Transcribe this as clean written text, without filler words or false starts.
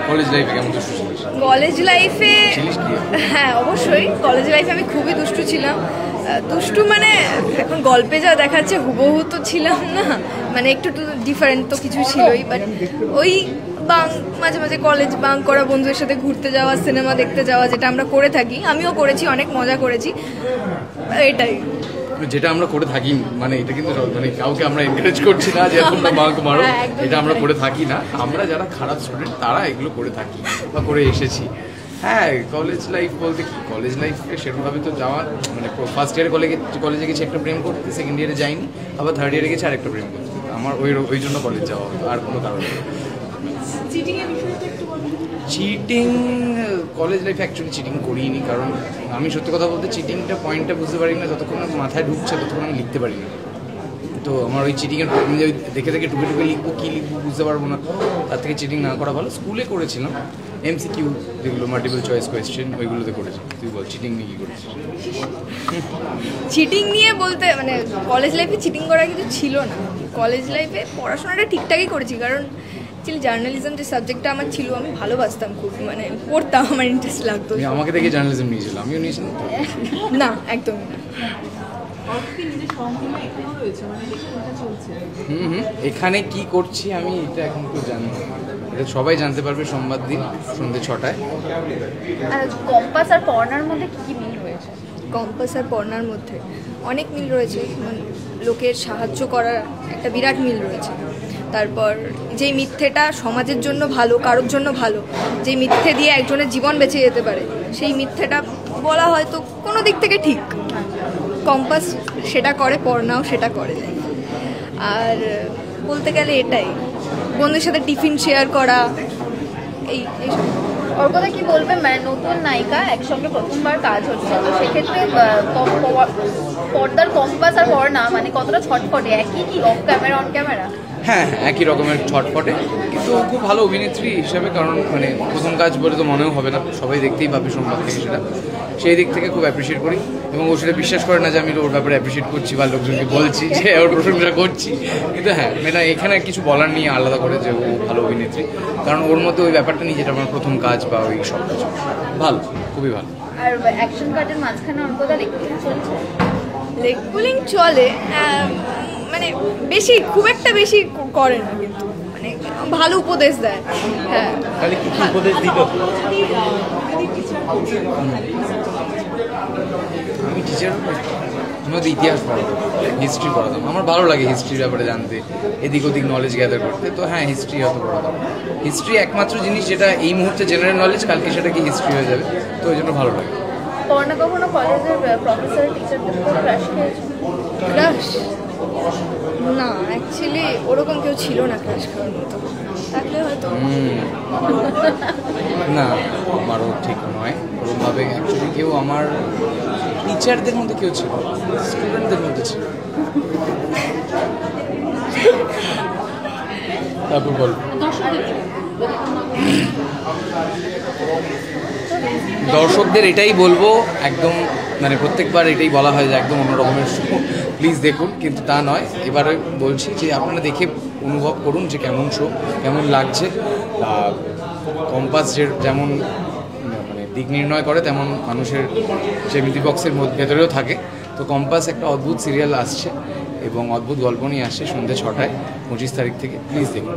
College লাইফে কেমন দুষ্টু ছিলিস? কলেজ লাইফে ছিলিস কি? হ্যাঁ অবশ্যই, কলেজ লাইফে আমি খুবই দুষ্টু ছিলাম। দুষ্টু মানে এখন গল্পে যা দেখাচ্ছে হুবহু তো ছিলাম না, মানে একটু ডিফারেন্ট তো কিছু ছিলই। বাট ওই বাং মাঝে মাঝে কলেজ বাং করা, বন্ধুদের সাথে ঘুরতে যাওয়া, সিনেমা দেখতে যাওয়া, যেটা আমরা করে থাকি, আমিও করেছি, অনেক মজা করেছি, এটাই যেটা আমরা করে থাকি। মানে এটা কিন্তু মানে কাউকে আমরা এনকারেজ করছি না যে তোমরা বাঙ্ক মারো, এটা আমরা করে থাকি না। আমরা যারা খারাপ স্টুডেন্ট তারা এগুলো করে থাকি বা করে এসেছি। হ্যাঁ, কলেজ লাইফ বলতে কি, কলেজ লাইফে সেরকমভাবে তো যাওয়া, মানে ফার্স্ট ইয়ারে কলেজে গেছি একটা প্রেম করতে, সেকেন্ড ইয়ারে যাইনি, আবার থার্ড ইয়ারে গেছি আরেকটা প্রেম করতে। আমার ওই জন্য কলেজ যাওয়া, আর কোনো কারণ নেই। চিটিং কলেজ লাইফে অ্যাকচুয়ালি চিটিং করিনি, কারণ আমি সত্যি কথা বলতে চিটিংটা পয়েন্টটা বুঝতে পারি না, যতক্ষণ মাথায় ঢুকছে ততক্ষণ আমি লিখতে পারি না। তো আমার ওই চিটিংয়ের দেখে দেখে টুকে টুকে লিখবো, কী লিখবো বুঝতে পারবো না, তার থেকে চিটিং না করা ভালো। স্কুলে করেছিলাম MCQ, যেগুলো মাল্টিপল চয়েস কোয়েশ্চেন, ওইগুলোতে করেছি। তুই বল, চিটিং নিয়ে কী করেছিস? চিটিং নিয়ে বলতে মানে কলেজ লাইফে চিটিং করা কিছু ছিল না। কলেজ লাইফে পড়াশোনাটা ঠিকঠাকই করেছি, কারণ অ্যাকচুয়ালি জার্নালিজম যে সাবজেক্টটা আমার ছিল, আমি ভালোবাসতাম খুব, মানে পড়তাম, আমার ইন্টারেস্ট লাগতো। আমাকে দেখে জার্নালিজম নিয়েছিল, আমিও নিয়েছিলাম। না, একদমই না। এখানে কি করছি আমি এটা এখন কেউ জানি না, এটা সবাই জানতে পারবে সোমবার দিন সন্ধ্যে 6টায়। কম্পাস আর পড়ার মধ্যে কি মিল রয়েছে? কম্পাস আর পড়ার মধ্যে অনেক মিল রয়েছে। মানে লোকের সাহায্য করার একটা বিরাট মিল রয়েছে। তারপর যেই মিথ্যেটা সমাজের জন্য ভালো, কারোর জন্য ভালো, যেই মিথ্যে দিয়ে একজনের জীবন বেঁচে যেতে পারে, সেই মিথ্যেটা বলা হয়তো কোনো দিক থেকে ঠিক, কম্পাস সেটা করে, পড়নাও সেটা করে। আর বলতে গেলে এটাই, বন্ধুদের সাথে টিফিন শেয়ার করা, এইসব। ওর কথা কি বলবেন? মানে নতুন নায়িকা, একসঙ্গে প্রথমবার কাজ হচ্ছে, তো সেক্ষেত্রে পর্দার কম্পাস আর পড়না মানে কতটা ছটফটে? একই কি অফ ক্যামেরা অন ক্যামেরা? হ্যাঁ, একই রকমের ছটফটে, কিন্তু খুব ভালো অভিনেত্রী হিসেবে, কারণ মানে প্রথম কাজ বলে তো মনেও হবে না, সবাই দেখতেই পাবে সোমবার থেকে সেটা। সেই দিক থেকে খুব অ্যাপ্রিসিয়েট করি, এবং ও সেটা বিশ্বাস করে না যে আমি ওর ব্যাপারে অ্যাপ্রিসিয়েট করছি বা লোকজনকে বলছি যে ওর প্রশংসা করছি। কিন্তু হ্যাঁ, মানে এখানে কিছু বলার নিয়ে আলাদা করে যে ও ভালো অভিনেত্রী, কারণ ওর মধ্যে ওই ব্যাপারটা নিয়ে, যেটা আমার প্রথম কাজ বা ওই সব কিছু ভালো, খুবই ভালো। আর অ্যাকশন কাজের মাঝখানে ওর কথা লেগ চলছে? লেগ পুলিং চলে, মানে বেশি, খুব একটা বেশি করে না, কিন্তু মানে ভালো উপদেশ দেয়। হ্যাঁ, উপদেশ দিল। আমি টিচার আমাদের ইতিহাস পড়াতাম, হিস্ট্রি পড়াতাম। আমার ভালো লাগে হিস্ট্রির ব্যাপারে জানতে, এদিক ওদিক নলেজ গ্যাদার করতে। তো হ্যাঁ, হিস্ট্রি হয়তো পড়াতাম। হিস্ট্রি একমাত্র জিনিস যেটা এই মুহূর্তে জেনারেল নলেজ, কালকে সেটা কি হিস্ট্রি হয়ে যাবে, তো ওই জন্য ভালো লাগে। পড়না কখনো কলেজের প্রফেসর টিচারদের ক্রাশ খেয়েছে? ক্রাশ না, অ্যাকচুয়ালি ওরকম কেউ ছিল না ক্রাশ খাওয়ার মতো, থাকলে হয়তো। না, আমারও ঠিক নয় ওরকমভাবে। অ্যাকচুয়ালি কেউ আমার টিচারদের মধ্যে কেউ ছিল, স্টুডেন্টদের মধ্যে ছিল। তারপর বল, দর্শকদের এটাই বলবো, একদম মানে প্রত্যেকবার এটাই বলা হয় যে একদম অন্য রকমের শো, প্লিজ দেখুন, কিন্তু তা নয়। এবারে বলছি যে আপনারা দেখে অনুভব করুন যে কেমন শো, কেমন লাগছে। কম্পাস যেমন মানে দিক নির্ণয় করে, তেমন মানুষের জেমিতি বক্সের ভেতরেও থাকে। তো কম্পাস একটা অদ্ভুত সিরিয়াল আসছে এবং অদ্ভুত গল্প নিয়ে আসছে সন্ধ্যে 6টায় 25 তারিখ থেকে, প্লিজ দেখুন।